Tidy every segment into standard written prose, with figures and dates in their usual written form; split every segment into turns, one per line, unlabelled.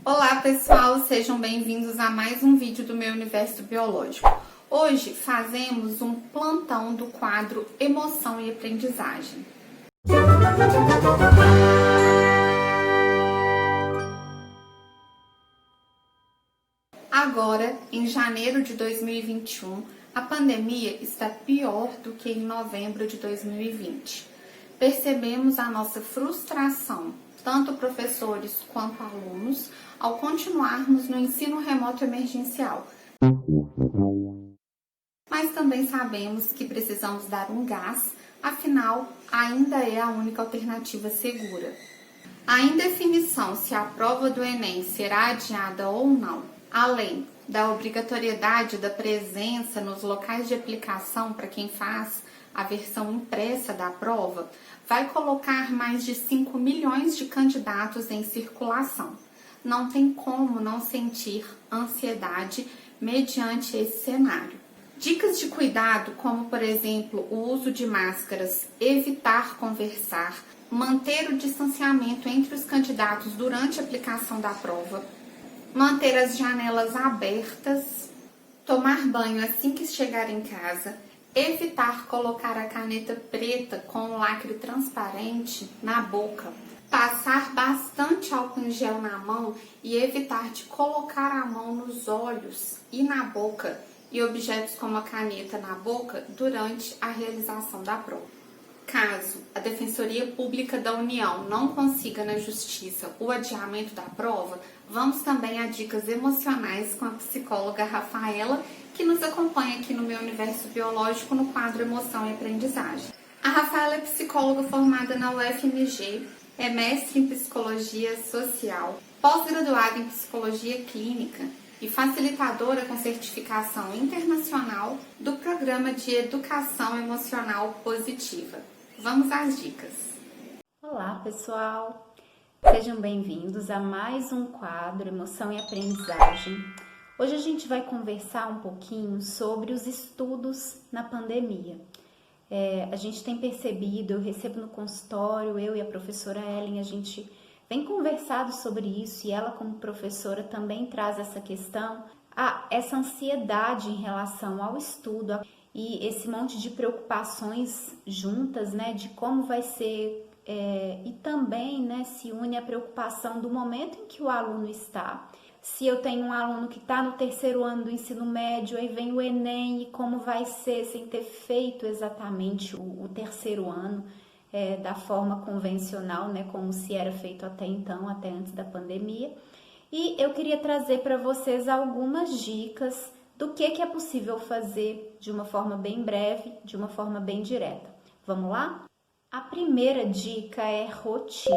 Olá pessoal, sejam bem-vindos a mais um vídeo do meu universo biológico. Hoje fazemos um plantão do quadro Emoção e Aprendizagem. Agora, em janeiro de 2021, a pandemia está pior do que em novembro de 2020. Percebemos a nossa frustração, tanto professores quanto alunos, ao continuarmos no ensino remoto emergencial. Mas também sabemos que precisamos dar um gás, afinal, ainda é a única alternativa segura. A indefinição se a prova do Enem será adiada ou não, além da obrigatoriedade da presença nos locais de aplicação para quem faz a versão impressa da prova, vai colocar mais de 5 milhões de candidatos em circulação. Não tem como não sentir ansiedade mediante esse cenário. Dicas de cuidado, como por exemplo o uso de máscaras, evitar conversar, manter o distanciamento entre os candidatos durante a aplicação da prova, manter as janelas abertas, tomar banho assim que chegar em casa, evitar colocar a caneta preta com o lacre transparente na boca, passar bastante álcool em gel na mão e evitar de colocar a mão nos olhos e na boca e objetos como a caneta na boca durante a realização da prova. Caso a Defensoria Pública da União não consiga na Justiça o adiamento da prova, vamos também a dicas emocionais com a psicóloga Rafaela, que nos acompanha aqui no meu universo biológico no quadro Emoção e Aprendizagem. A Rafaela é psicóloga formada na UFMG, é mestre em Psicologia Social, pós-graduada em Psicologia Clínica e facilitadora com certificação internacional do Programa de Educação Emocional Positiva. Vamos às dicas.
Olá, pessoal! Sejam bem-vindos a mais um quadro Emoção e Aprendizagem. Hoje a gente vai conversar um pouquinho sobre os estudos na pandemia. A gente tem percebido, eu recebo no consultório, eu e a professora Ellen, a gente vem conversado sobre isso e ela como professora também traz essa questão, essa ansiedade em relação ao estudo e esse monte de preocupações juntas, né, de como vai ser e também, né, se une a preocupação do momento em que o aluno está. Se eu tenho um aluno que está no terceiro ano do ensino médio, aí vem o Enem e como vai ser sem ter feito exatamente o terceiro ano da forma convencional, né, como se era feito até então, até antes da pandemia. E eu queria trazer para vocês algumas dicas do que é possível fazer de uma forma bem breve, de uma forma bem direta. Vamos lá? A primeira dica é rotina.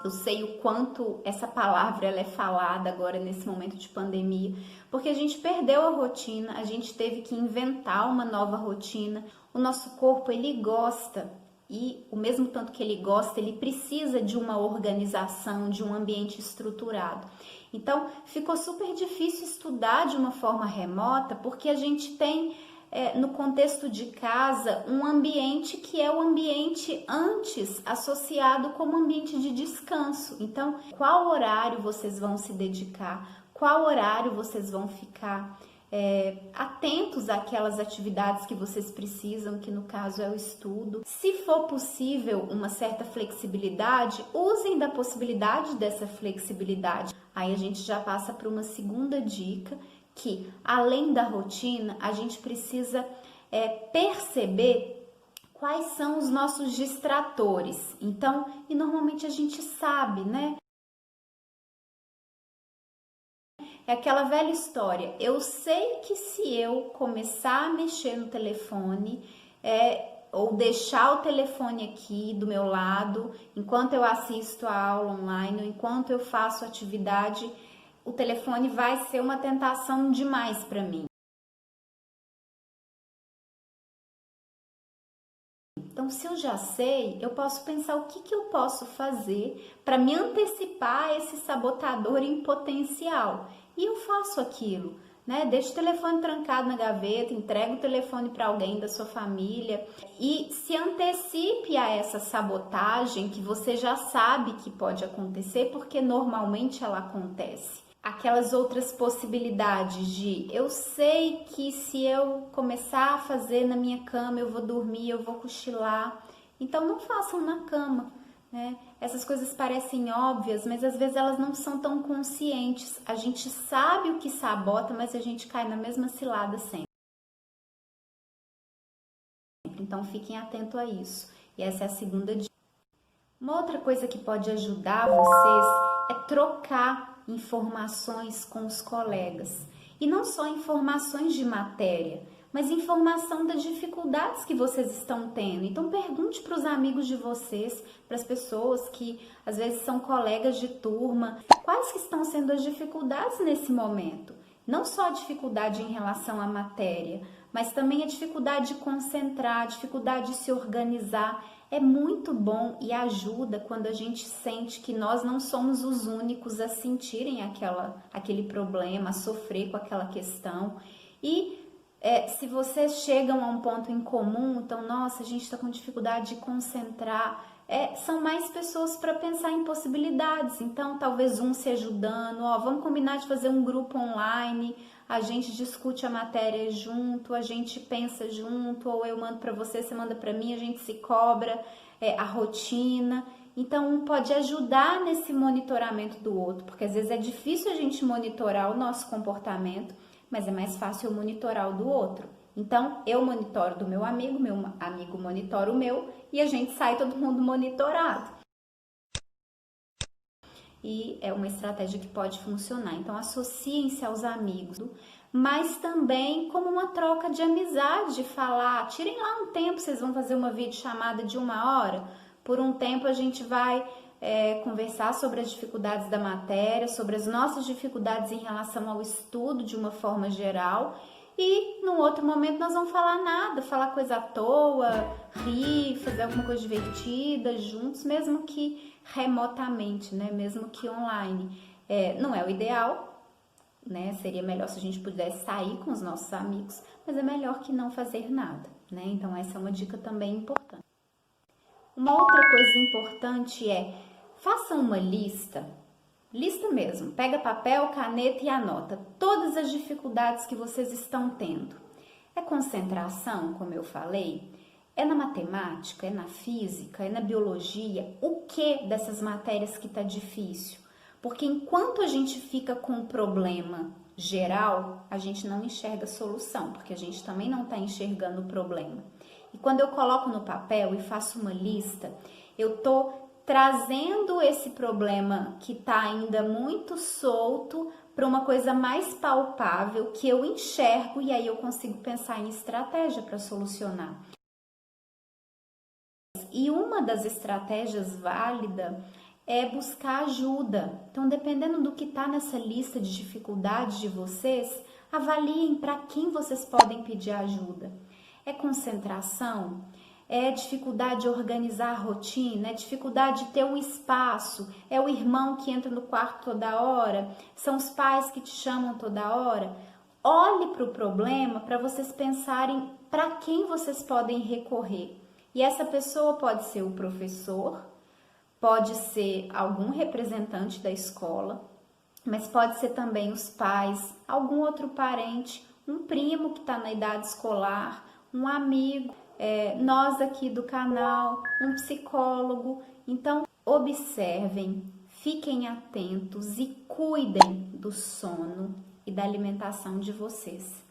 Eu sei o quanto essa palavra ela é falada agora nesse momento de pandemia, porque a gente perdeu a rotina, a gente teve que inventar uma nova rotina. O nosso corpo, ele gosta, e o mesmo tanto que ele gosta, ele precisa de uma organização, de um ambiente estruturado. Então, ficou super difícil estudar de uma forma remota, porque a gente tem no contexto de casa, um ambiente que é o ambiente antes associado como ambiente de descanso. Então, qual horário vocês vão se dedicar? Qual horário vocês vão ficar atentos àquelas atividades que vocês precisam, que no caso é o estudo? Se for possível uma certa flexibilidade, usem da possibilidade dessa flexibilidade. Aí a gente já passa para uma segunda dica, que além da rotina, a gente precisa perceber quais são os nossos distratores. Então, e normalmente a gente sabe, né? É aquela velha história, eu sei que se eu começar a mexer no telefone, ou deixar o telefone aqui do meu lado, enquanto eu assisto a aula online, ou enquanto eu faço atividade, o telefone vai ser uma tentação demais para mim. Então, se eu já sei, eu posso pensar o que eu posso fazer para me antecipar a esse sabotador em potencial. E eu faço aquilo. né? Deixa o telefone trancado na gaveta, entrega o telefone para alguém da sua família e se antecipe a essa sabotagem que você já sabe que pode acontecer, porque normalmente ela acontece. Aquelas outras possibilidades de eu sei que se eu começar a fazer na minha cama, eu vou dormir, eu vou cochilar. Então não façam na cama, né? Essas coisas parecem óbvias, mas às vezes elas não são tão conscientes. A gente sabe o que sabota, mas a gente cai na mesma cilada sempre. Então fiquem atentos a isso. E essa é a segunda dica. Uma outra coisa que pode ajudar vocês é trocar informações com os colegas. E não só informações de matéria, mas informação das dificuldades que vocês estão tendo. Então pergunte para os amigos de vocês, para as pessoas que às vezes são colegas de turma, quais que estão sendo as dificuldades nesse momento. Não só a dificuldade em relação à matéria, mas também a dificuldade de concentrar, a dificuldade de se organizar. É muito bom e ajuda quando a gente sente que nós não somos os únicos a sentirem aquele problema, a sofrer com aquela questão. E se vocês chegam a um ponto em comum, então, nossa, a gente está com dificuldade de concentrar, são mais pessoas para pensar em possibilidades. Então, talvez um se ajudando, vamos combinar de fazer um grupo online, a gente discute a matéria junto, a gente pensa junto, ou eu mando para você, você manda para mim, a gente se cobra a rotina. Então, um pode ajudar nesse monitoramento do outro, porque às vezes é difícil a gente monitorar o nosso comportamento, mas é mais fácil eu monitorar o do outro. Então, eu monitoro do meu amigo monitora o meu, e a gente sai todo mundo monitorado. E é uma estratégia que pode funcionar. Então, associem-se aos amigos, mas também como uma troca de amizade, de falar, tirem lá um tempo, vocês vão fazer uma videochamada de 1 hora, por um tempo a gente vai conversar sobre as dificuldades da matéria, sobre as nossas dificuldades em relação ao estudo de uma forma geral, e no outro momento nós vamos falar nada, falar coisa à toa, rir, fazer alguma coisa divertida juntos, mesmo que remotamente, né? Mesmo que online. Não é o ideal, né? Seria melhor se a gente pudesse sair com os nossos amigos, mas é melhor que não fazer nada, né? Então essa é uma dica também importante. Uma outra coisa importante faça uma lista mesmo, pega papel, caneta e anota todas as dificuldades que vocês estão tendo. É concentração, como eu falei? É na matemática, é na física, é na biologia? O que dessas matérias que tá difícil? Porque enquanto a gente fica com o problema geral, a gente não enxerga a solução, porque a gente também não está enxergando o problema. E quando eu coloco no papel e faço uma lista, eu tô trazendo esse problema que está ainda muito solto para uma coisa mais palpável que eu enxergo, e aí eu consigo pensar em estratégia para solucionar. E uma das estratégias válida é buscar ajuda. Então, dependendo do que está nessa lista de dificuldades de vocês, avaliem para quem vocês podem pedir ajuda. É concentração? É dificuldade de organizar a rotina? É dificuldade de ter um espaço? É o irmão que entra no quarto toda hora? São os pais que te chamam toda hora? Olhe para o problema para vocês pensarem para quem vocês podem recorrer. E essa pessoa pode ser o professor, pode ser algum representante da escola, mas pode ser também os pais, algum outro parente, um primo que está na idade escolar, um amigo, nós aqui do canal, um psicólogo. Então, observem, fiquem atentos e cuidem do sono e da alimentação de vocês.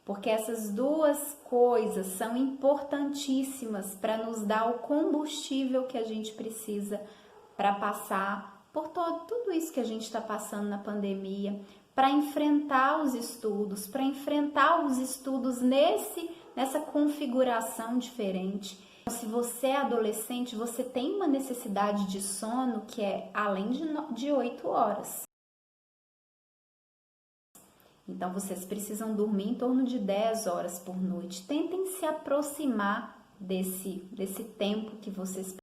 Porque essas duas coisas são importantíssimas para nos dar o combustível que a gente precisa para passar por tudo isso que a gente está passando na pandemia, para enfrentar os estudos, nessa configuração diferente. Se você é adolescente, você tem uma necessidade de sono que é além de 8 horas. Então, vocês precisam dormir em torno de 10 horas por noite. Tentem se aproximar desse tempo que vocês...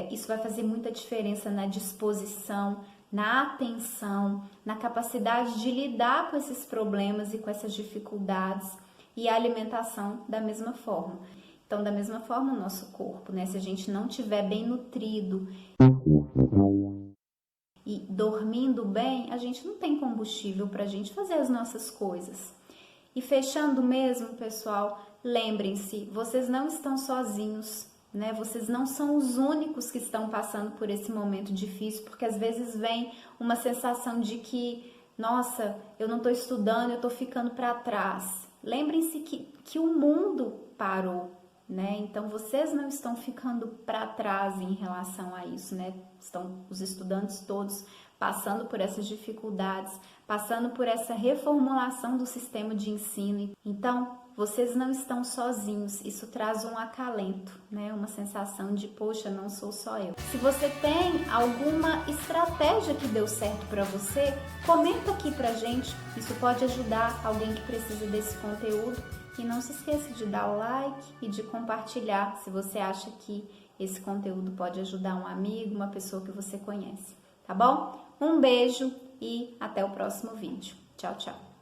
Isso vai fazer muita diferença na disposição, na atenção, na capacidade de lidar com esses problemas e com essas dificuldades, e a alimentação da mesma forma. Então, da mesma forma, o nosso corpo, né? Se a gente não estiver bem nutrido e dormindo bem, a gente não tem combustível para a gente fazer as nossas coisas. E fechando mesmo, pessoal, lembrem-se, vocês não estão sozinhos, né? Vocês não são os únicos que estão passando por esse momento difícil, porque às vezes vem uma sensação de que, nossa, eu não estou estudando, eu estou ficando para trás. Lembrem-se que o mundo parou, né? Então vocês não estão ficando para trás em relação a isso, né? Estão os estudantes todos passando por essas dificuldades, passando por essa reformulação do sistema de ensino. Então, vocês não estão sozinhos, isso traz um acalento, né? Uma sensação de, poxa, não sou só eu. Se você tem alguma estratégia que deu certo para você, comenta aqui pra gente, isso pode ajudar alguém que precisa desse conteúdo. E não se esqueça de dar o like e de compartilhar se você acha que esse conteúdo pode ajudar um amigo, uma pessoa que você conhece, tá bom? Um beijo e até o próximo vídeo. Tchau, tchau!